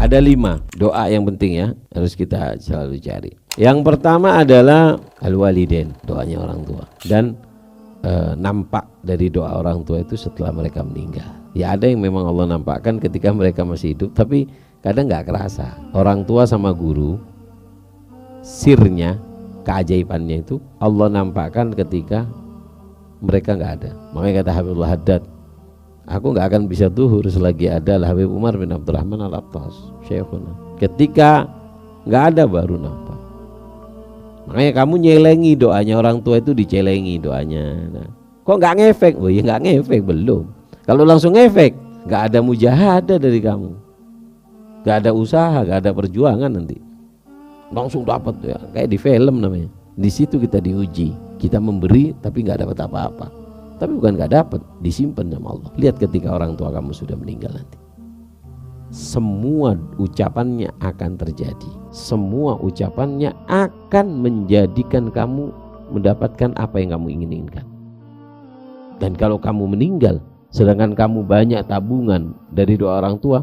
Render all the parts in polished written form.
Ada 5 doa yang penting ya, harus kita selalu cari. Yang pertama adalah al-walidain, doanya orang tua. Dan nampak dari doa orang tua itu setelah mereka meninggal. Ya ada yang memang Allah nampakkan ketika mereka masih hidup, tapi kadang nggak kerasa. Orang tua sama guru, sirnya, keajaibannya itu Allah nampakkan ketika mereka nggak ada. Makanya kata Habibullah Haddad, aku nggak akan bisa zuhur selagi ada Habib Umar bin Abdurrahman Al-Attas, syekhuna. Ketika nggak ada baru nampak. Makanya kamu nyelengi doanya orang tua itu, dicelengi doanya. Nah, kok nggak ngefek? Oh ya nggak ngefek belum. Kalau langsung ngefek, nggak ada mujahadah dari kamu, nggak ada usaha, nggak ada perjuangan, nanti langsung dapat ya, kayak di film namanya. Di situ kita diuji, kita memberi tapi nggak dapat apa-apa. Tapi bukan nggak dapat, disimpan sama Allah. Lihat ketika orang tua kamu sudah meninggal nanti, semua ucapannya akan terjadi. Semua ucapannya akan menjadikan kamu mendapatkan apa yang kamu inginkan. Dan kalau kamu meninggal sedangkan kamu banyak tabungan dari doa orang tua,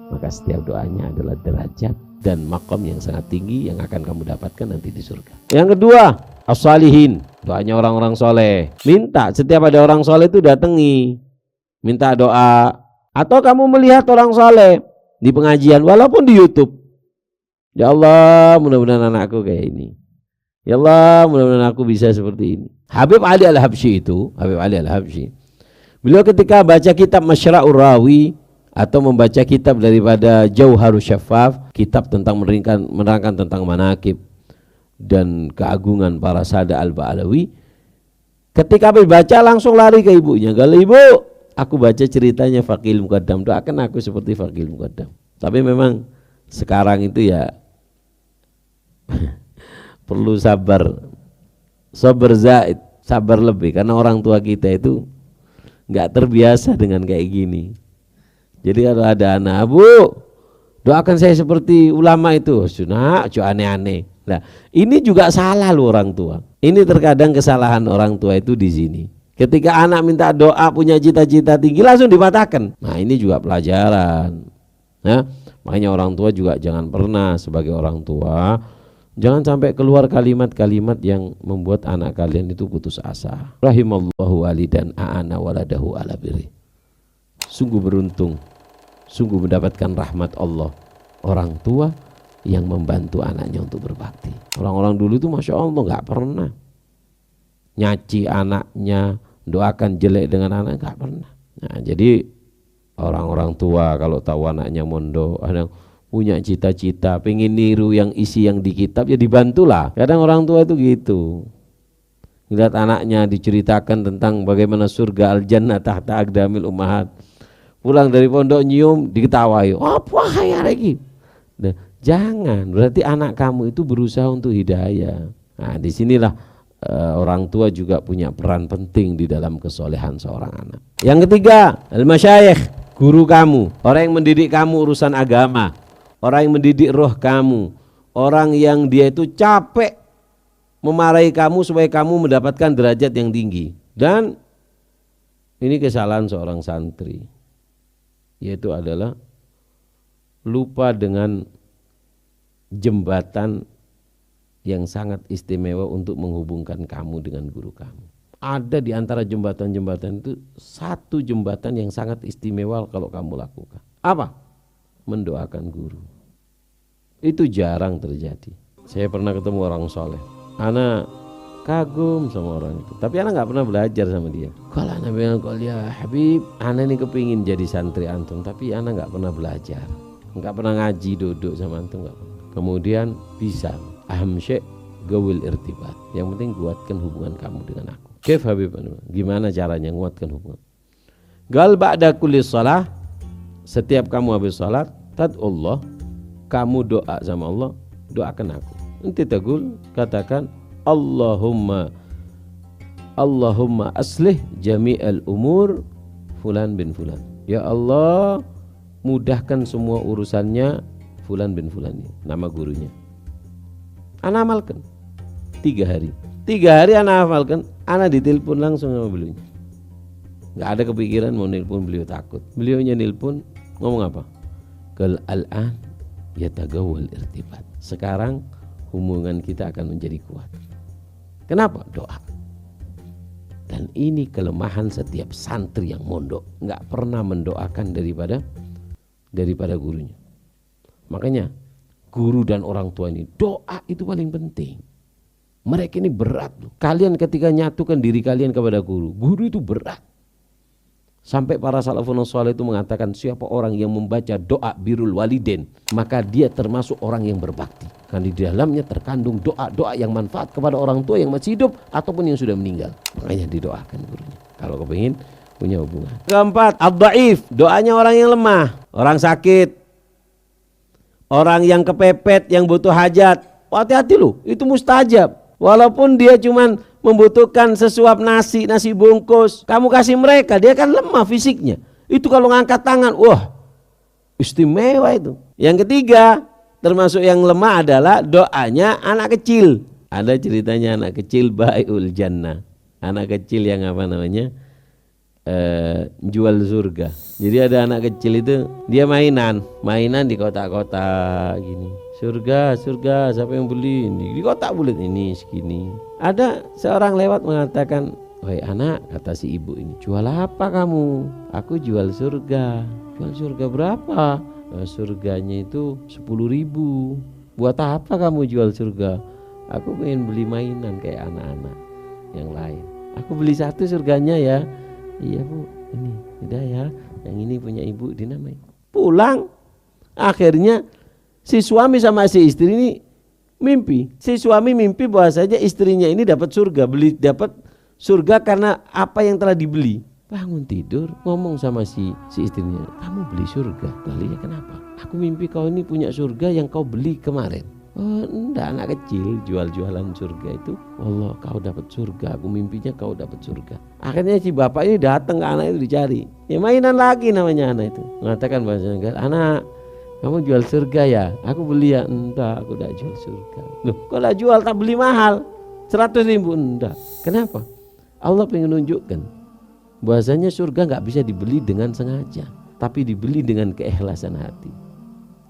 maka setiap doanya adalah derajat dan makom yang sangat tinggi yang akan kamu dapatkan nanti di surga. Yang kedua, as-salihin, doanya orang-orang soleh. Minta, setiap ada orang soleh itu datangi, minta doa. Atau kamu melihat orang soleh di pengajian, walaupun di YouTube, ya Allah mudah-mudahan anakku kayak ini, ya Allah mudah-mudahan aku bisa seperti ini. Habib Ali Al-Habsyi itu, Habib Ali Al-Habsyi, beliau ketika baca kitab Masyra'ur Rawi atau membaca kitab daripada Jauharus Syaffaf, kitab tentang menerangkan tentang manaqib dan keagungan para sada Al-Ba'alawi, ketika Habib baca langsung lari ke ibunya. Kalau ibu, aku baca ceritanya Faqihul Muqaddam, doakan aku seperti Faqihul Muqaddam. Tapi memang sekarang itu ya perlu sabar zaid, sabar lebih, karena orang tua kita itu nggak terbiasa dengan kayak gini. Jadi kalau ada anak, bu doakan saya seperti ulama itu, sunnah, aneh-aneh. Nah ini juga salah loh orang tua. Ini terkadang kesalahan orang tua itu di sini. Ketika anak minta doa, punya cita-cita tinggi, langsung dipatahkan. Nah ini juga pelajaran. Nah, makanya orang tua juga jangan pernah sebagai orang tua, jangan sampai keluar kalimat-kalimat yang membuat anak kalian itu putus asa. Rahimallahu walidan a'ana waladahu ala birri. Sungguh beruntung, sungguh mendapatkan rahmat Allah orang tua yang membantu anaknya untuk berbakti. Orang-orang dulu itu Masya Allah nggak pernah nyaci anaknya, doakan jelek dengan anak, nggak pernah. Nah jadi orang-orang tua kalau tahu anaknya mondok, ada punya cita-cita, pengen niru yang isi yang di kitab, ya dibantulah. Kadang orang tua itu gitu. Lihat anaknya diceritakan tentang bagaimana surga al-jannah tahta aqdamil ummahat. Pulang dari pondok nyium, diketawai. Apa ya lagi? Nah, jangan, berarti anak kamu itu berusaha untuk hidayah. Nah, disinilah orang tua juga punya peran penting di dalam kesolehan seorang anak. Yang ketiga, al-masyayikh, guru kamu, orang yang mendidik kamu urusan agama, orang yang mendidik roh kamu, orang yang dia itu capek memarahi kamu supaya kamu mendapatkan derajat yang tinggi. Dan ini kesalahan seorang santri, yaitu adalah lupa dengan jembatan yang sangat istimewa untuk menghubungkan kamu dengan guru kamu. Ada di antara jembatan-jembatan itu satu jembatan yang sangat istimewa kalau kamu lakukan. Apa? Mendoakan guru. Itu jarang terjadi. Saya pernah ketemu orang soleh, ana kagum sama orang itu, tapi ana nggak pernah belajar sama dia. Kalau ana bilang, kalau ya Habib, ana ini kepingin jadi santri antum, tapi ana nggak pernah belajar, nggak pernah ngaji, duduk sama antum nggak pernah. Kemudian bisa aham syekh gawil irtibat, yang penting kuatkan hubungan kamu dengan aku. Kef Habib, gimana caranya nguatkan hubungan? Gal ba'da kulli shalah, setiap kamu habis salat, tad'ullah, kamu doa sama Allah, doakan aku. Nanti tagul, katakan Allahumma aslih jami'al umur fulan bin fulan. Ya Allah, mudahkan semua urusannya fulan bin fulan ini, nama gurunya. Ana amalkan 3 hari. 3 hari ana hafalkan, ana ditelepon langsung sama beliau. Nggak ada kepikiran mau nelpon beliau, takut. Beliaunya nelpon, ngomong apa? Kal al-an yatagawwal irtibat. Sekarang hubungan kita akan menjadi kuat. Kenapa? Doa. Dan ini kelemahan setiap santri yang mondok, nggak pernah mendoakan daripada gurunya. Makanya guru dan orang tua ini doa itu paling penting. Mereka ini berat. Kalian ketika nyatukan diri kalian kepada guru itu berat. Sampai para salafun saleh itu mengatakan siapa orang yang membaca doa birrul walidain, maka dia termasuk orang yang berbakti. Karena di dalamnya terkandung doa-doa yang manfaat kepada orang tua yang masih hidup ataupun yang sudah meninggal. Makanya didoakan gurunya kalau kepingin punya hubungan. Keempat, ad-dhaif, doanya orang yang lemah, orang sakit, orang yang kepepet, yang butuh hajat. Hati-hati loh, itu mustajab. Walaupun dia cuman membutuhkan sesuap nasi bungkus, kamu kasih mereka, dia kan lemah fisiknya. Itu kalau ngangkat tangan, wah istimewa itu. Yang ketiga, termasuk yang lemah adalah doanya anak kecil. Ada ceritanya anak kecil bai'ul jannah. Anak kecil yang jual surga. Jadi ada anak kecil itu dia mainan di kotak-kotak gini. Surga, siapa yang beli? Di kotak bulat ini segini. Ada seorang lewat mengatakan, "Wahai anak," kata si ibu ini, "jual apa kamu?" "Aku jual surga." "Jual surga berapa?" "Surganya itu 10.000. "Buat apa kamu jual surga?" "Aku pengen beli mainan kayak anak-anak yang lain." "Aku beli satu surganya ya." "Iya bu, ini udah ya, yang ini punya ibu," dinamai. Pulang, akhirnya si suami sama si istri ini mimpi. Si suami mimpi bahwasanya istrinya ini dapat surga karena apa yang telah dibeli. Bangun tidur, ngomong sama si istrinya, "Kamu beli surga?" "Lalu ya kenapa?" "Aku mimpi kau ini punya surga yang kau beli kemarin." "Oh enggak, anak kecil jual-jualan surga itu. Allah, kau dapat surga, aku mimpinya kau dapat surga." Akhirnya si bapak ini datang ke anak itu dicari. Ya mainan lagi namanya anak itu. Mengatakan bahwasanya, "Anak, kamu jual surga ya?" "Aku beli ya." "Enggak, aku tidak jual surga." "Loh, kalau jual tak beli mahal 100.000. "Enggak." "Kenapa?" Allah pengen menunjukkan bahwasanya surga nggak bisa dibeli dengan sengaja, tapi dibeli dengan keikhlasan hati.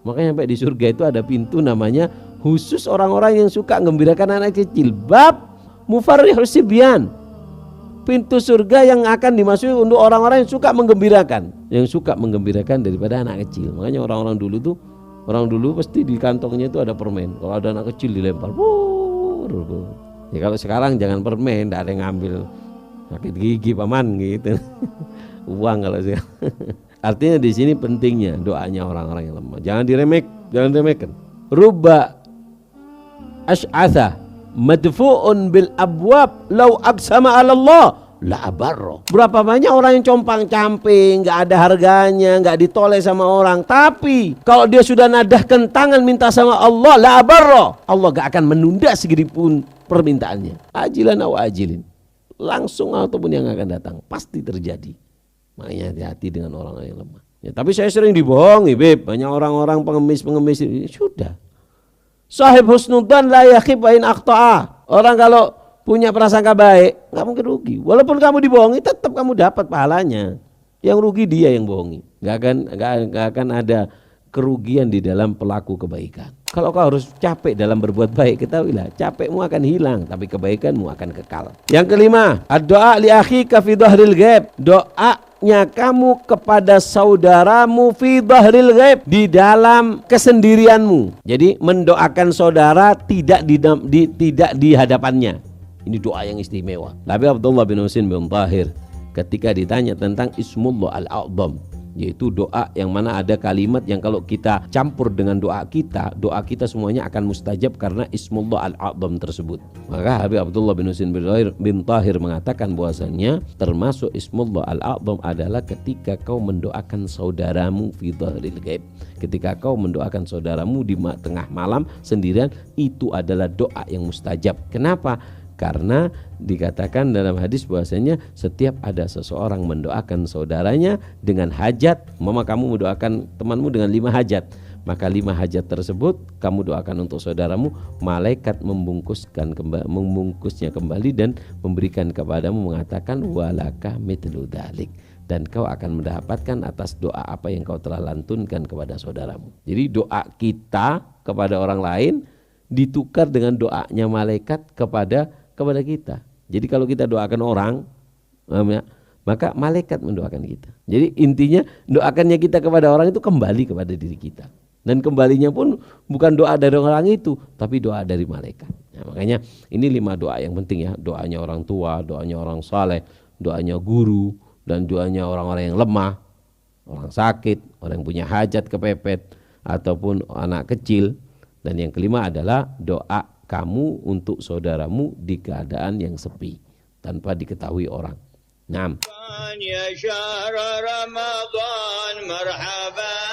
Makanya sampai di surga itu ada pintu namanya khusus orang-orang yang suka gembirakan anak kecil. Bab mufarrihus sibyan. Pintu surga yang akan dimasuki untuk orang-orang yang suka menggembirakan daripada anak kecil. Makanya orang dulu pasti di kantongnya itu ada permen. Kalau ada anak kecil dilempar. Ya kalau sekarang jangan permen, tidak ada yang ngambil, sakit gigi paman gitu. Uang kalau sekarang. Artinya di sini pentingnya doanya orang-orang yang lemah. Jangan diremehkan. Rubba ash'atha madfu'un bil abwab law aqsama 'ala Allah la abarra. Berapa banyak orang yang compang-camping, enggak ada harganya, enggak ditoleh sama orang, tapi kalau dia sudah nadahkan tangan minta sama Allah, la abarra, Allah enggak akan menunda sedikitpun permintaannya. Ajilan aw ajilin, langsung ataupun yang akan datang pasti terjadi. Makanya hati-hati dengan orang yang lemah. Ya, tapi saya sering dibohongi, Beb. Banyak orang-orang pengemis ini. Sudah. Sahib husnudzan la yakhib wa in akhta'a. Orang kalau punya prasangka baik, enggak mungkin rugi. Walaupun kamu dibohongi, tetap kamu dapat pahalanya. Yang rugi dia yang bohongi. Enggak akan ada kerugian di dalam pelaku kebaikan. Kalau kau harus capek dalam berbuat baik, ketahuilah capekmu akan hilang, tapi kebaikanmu akan kekal. Yang kelima, ad-doa li akhika fi dhahril ghaib. Doanya kamu kepada saudaramu fi dhahril ghaib, di dalam kesendirianmu. Jadi mendoakan saudara tidak di hadapannya. Ini doa yang istimewa. Nabi Abdullah bin Husain bin Tahir ketika ditanya tentang Ismullah al-A'zam, yaitu doa yang mana ada kalimat yang kalau kita campur dengan doa kita semuanya akan mustajab karena Ismullah al-A'zam tersebut. Maka Habib Abdullah bin Husain bin Tahir mengatakan bahwasannya termasuk Ismullah al-A'zam adalah ketika kau mendoakan saudaramu fi dhahril ghaib. Ketika kau mendoakan saudaramu di tengah malam sendirian, itu adalah doa yang mustajab. Kenapa? Karena dikatakan dalam hadis bahwasanya setiap ada seseorang mendoakan saudaranya dengan hajat, kamu mendoakan temanmu dengan 5 hajat, Maka 5 hajat tersebut kamu doakan untuk saudaramu, malaikat membungkusnya kembali dan memberikan kepadamu, mengatakan walaka mithlu dzalik, dan kau akan mendapatkan atas doa apa yang kau telah lantunkan kepada saudaramu. Jadi doa kita kepada orang lain ditukar dengan doanya malaikat kepada kita. Jadi kalau kita doakan orang, maka malaikat mendoakan kita. Jadi intinya doakannya kita kepada orang itu kembali kepada diri kita. Dan kembalinya pun bukan doa dari orang itu, tapi doa dari malaikat. Nah, makanya ini 5 doa yang penting ya. Doanya orang tua, doanya orang saleh, doanya guru, dan doanya orang-orang yang lemah, orang sakit, orang yang punya hajat kepepet, ataupun anak kecil. Dan yang kelima adalah doa kamu untuk saudaramu di keadaan yang sepi, tanpa diketahui orang. Naam. Ya syahr Ramadan marhaban